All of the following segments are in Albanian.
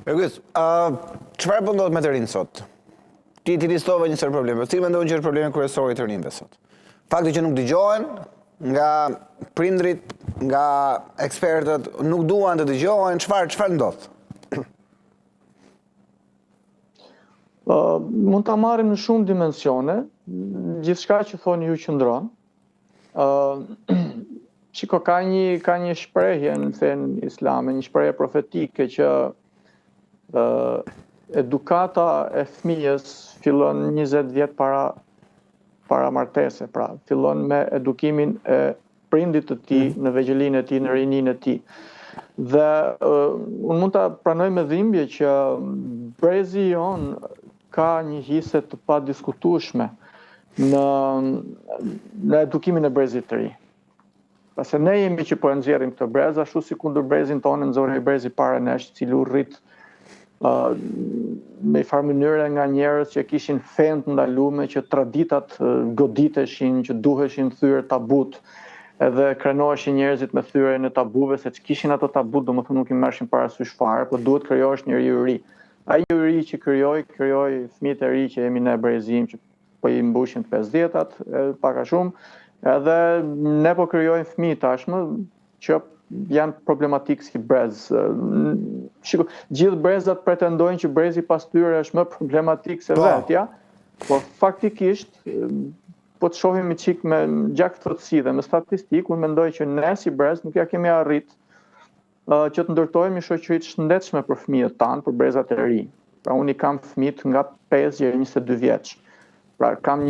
Ergys, çfarë po ndodh me të rinjt sot? Ti listove një sër probleme, si mendon që është problemi kryesor i të rinjve sot? Fakti që nuk dëgjohen nga prindrit, nga ekspertët, nuk duan të dëgjohen, çfarë ndodh? Mund ta marrim në shumë dimensione, gjithçka që thoni ju qëndron. Shiko, ka një shprehje në fenë islame, një shprehje profetike që edukata e fëmijës fillon 20 vjet para martese, pra fillon me edukimin e prindit të tij, në vegjëlinë e tij, në rininë e tij. Dhe unë mund ta pranoj me dhimbje që brezi jon ka një hise të padiskutueshme në edukimin e brezit të ri. Pase ne jemi që po e nxjerrim këtë brez, ashtu si kundër brezin tonë nxorri brezi para nesh, i cili u rrit me farë mënyre nga njerëz që kishin fen të ndalume, që traditat goditeshin, që duheshin thyer tabut, edhe krenoheshin njerëzit me thyerjen e tabuve, se kishin ato tabut, domethënë nuk i merrshin parasysh fare, por duhet krijohesh njeriu i ri. Ai i ri që krijoi fëmijët e ri që jemi ne brezim, që po i mbushin të 50-tat, pak a shumë, edhe ne po krijojmë fëmijë tashmë që janë problematik si brez. Shiko, gjithë brezat pretendojnë që brezi pas tyre është më problematik se vetja, por faktikisht, po të shohim një çik me gjaktësi dhe me statistikë, unë mendoj që ne si brez nuk ja kemi arrit që të ndërtojmë një shoqëri të shëndetshme për fëmijët tanë, për brezat e ri. Pra unë i kam fëmijët nga 5 deri 22 vjeç. Pra kam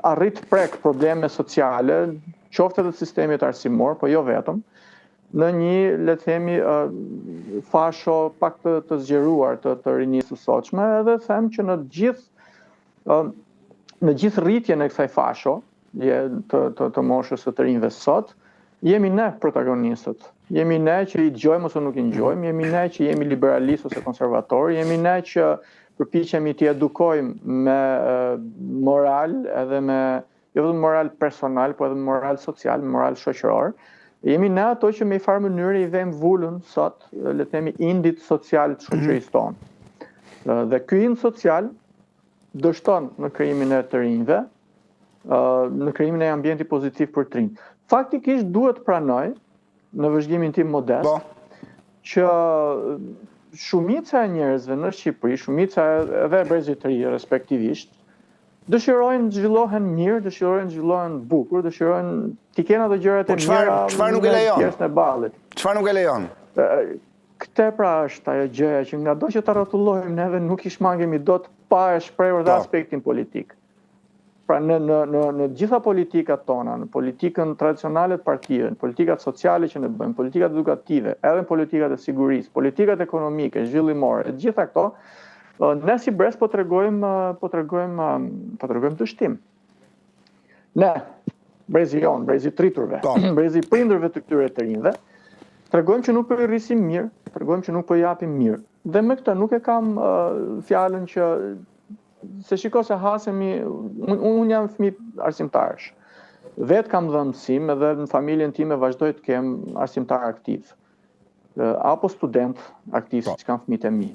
arrit prek probleme sociale, qoftë të sistemit arsimor, po jo vetëm, në një, le të themi, fasho pak të zgjeruar të rinisë së sotshme, edhe them që në gjithë rritjen e kësaj fasho, të moshës së të rinjve sot, jemi ne protagonistët. Jemi ne që i dëgjojmë ose nuk i dëgjojmë, jemi ne që jemi liberalistë ose konservatorë, jemi ne që përpiqemi t'i edukojmë me moral, edhe me jo vetëm moral personal, po edhe moral social, moral shoqëror. Jemi ne ato që me i farë mënyrë i vëmë vullën sot, le të themi, indit social të shoqërisë tonë. Dhe ky ind social dështon në krijimin e të rinjve, në krijimin e ambienti pozitiv për të rinj. Faktikisht duhet pranoj, në vëzhgimin tim modest, që shumica e njerëzve në Shqipëri, shumica edhe e brezit të ri respektivisht, dëshirojnë të zhvillohen mirë, dëshirojnë të zhvillohen bukur, dëshirojnë t'i kenë ato gjërat e mira në pjesën e ballit. Çfarë nuk e lejon? Këtë pra është ajo gjëja që nga do që ta rrotullojmë neve nuk i shmangemi dot pa e shprehur dhe aspektin politik. Pra në gjitha politikat tona, në politikën tradicionale të partive, në politikat sociale që ne bëjmë, politikat edukative, edhe në politikat e sigurisë, politikat ekonomike, zhvillimore, gjitha këto, ne si brez po tregojmë dështim. Ne, brezi jon, brezi triturve, brezi prindërve të këtyre të rinjve, tregojmë që nuk po i rrisim mirë, tregojmë që nuk po i japim mirë. Dhe me këtë nuk e kam fjalën që se shiko se hasemi, unë jam fëmijë arsimtarësh. Vetë kam dhënë mësim edhe në familjen time vazhdoj të kem arsimtar aktiv. Apo student aktiv, siç kanë fëmijët e mi.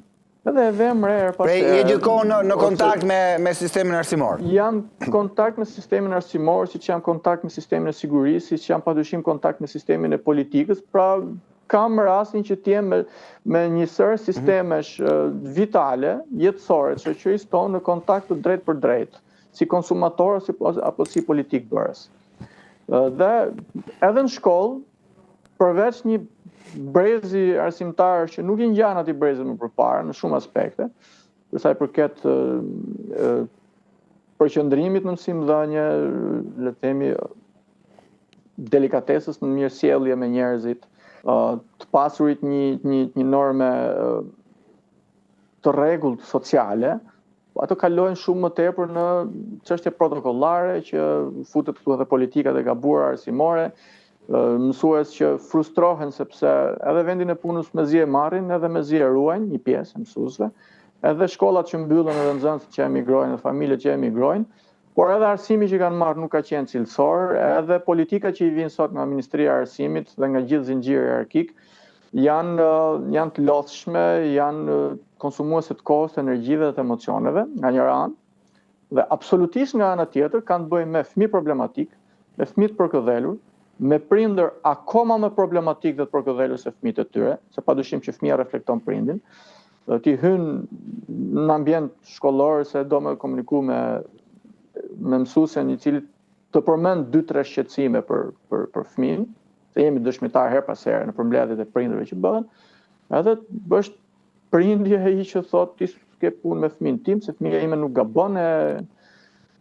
Edhe e vëm re pas. Je gjithkohë në kontakt me sistemin arsimor. Jam kontakt me sistemin arsimor, siç jam kontakt me sistemin e sigurisë, siç jam padyshim kontakt me sistemin e politikës, pra kam rastin që t'jem me një sër sistemesh vitale, jetësore, të shoqërisë tonë në kontakt të drejt për drejt, si konsumator apo si politik bërës. Dhe edhe në shkollë, përveç një brezi arsimtar që nuk i ngjan atij brezi më përpara në shumë aspekte, për sa i përket përqendrimit në mësimdhënie, le të themi delikatesës në mirësjellje me njerëzit, të pasurit një norme të rregullt sociale, ato kalojnë shumë më tepër në çështje protokollare që futet këtu edhe politikat e gabuara arsimore, mësues që frustrohen sepse edhe vendin e punës mezi e marrin, edhe mezi e ruajnë, një pjesë e mësuesve, edhe shkollat që mbyllen edhe nxënësit që emigrojnë, edhe familjet që emigrojnë, por edhe arsimi që kanë marrë nuk ka qenë cilësor, edhe politika që i vinë sot nga Ministria e Arsimit dhe nga gjithë zinxhiri hierarkik, janë të lodhshme, janë konsumuese të kohës, të energjive dhe të emocioneve nga njëra anë, dhe absolutisht nga ana tjetër kanë të bëjnë me fëmijë problematik, me fëmijë të përkëdhelur, me prindër akoma më problematik dhe të përkëdhelur se fëmijët e tyre, se padyshim që fëmia reflekton prindin. Ti hyn në ambient shkollor se do me komuniku me mësuesen i cili të përmend 2-3 shqetësime për fëmijën, se jemi dëshmitar her pas here në përmbledhjet e prindërve që bëhen, edhe është prindje ai që thotë ti s'ke punë me fëmijën tim, se fëmia ime nuk gabon,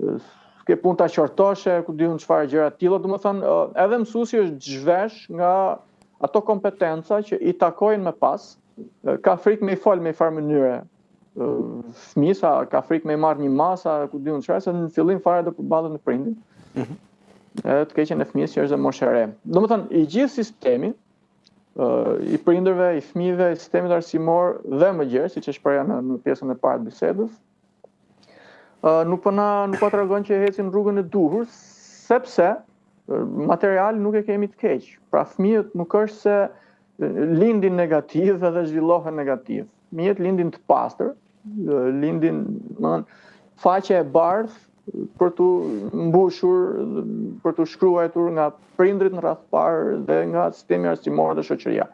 s'ke punë ta qortoshe, ku diun çfarë gjëra të tilla, domethënë edhe mësuesi është zhvesh nga ato kompetenca që i takojnë me pas, ka frikë me i fol me i farë mënyre fëmisa, ka frikë me i marrë një masa, ku diun çfarë, se në fillim fare do përballet me prindin. Edhe të keqen e fëmijës që është dhe moshë e re. Domethënë i gjithë sistemi i prindërve, i fëmijëve, i sistemit arsimor dhe më gjerë, siç e shpreha në pjesën e parë të bisedës, nuk po tregon që ecim rrugën e duhur, sepse materiali nuk e kemi të keq. Pra fëmijët nuk është se lindin negativ edhe zhvillohen negativ. Fëmijët lindin të pastër, lindin faqe e bardhë për të mbushur, për të shkruar nga prindrit në radh parë dhe nga sistemi arsimor dhe shoqëria.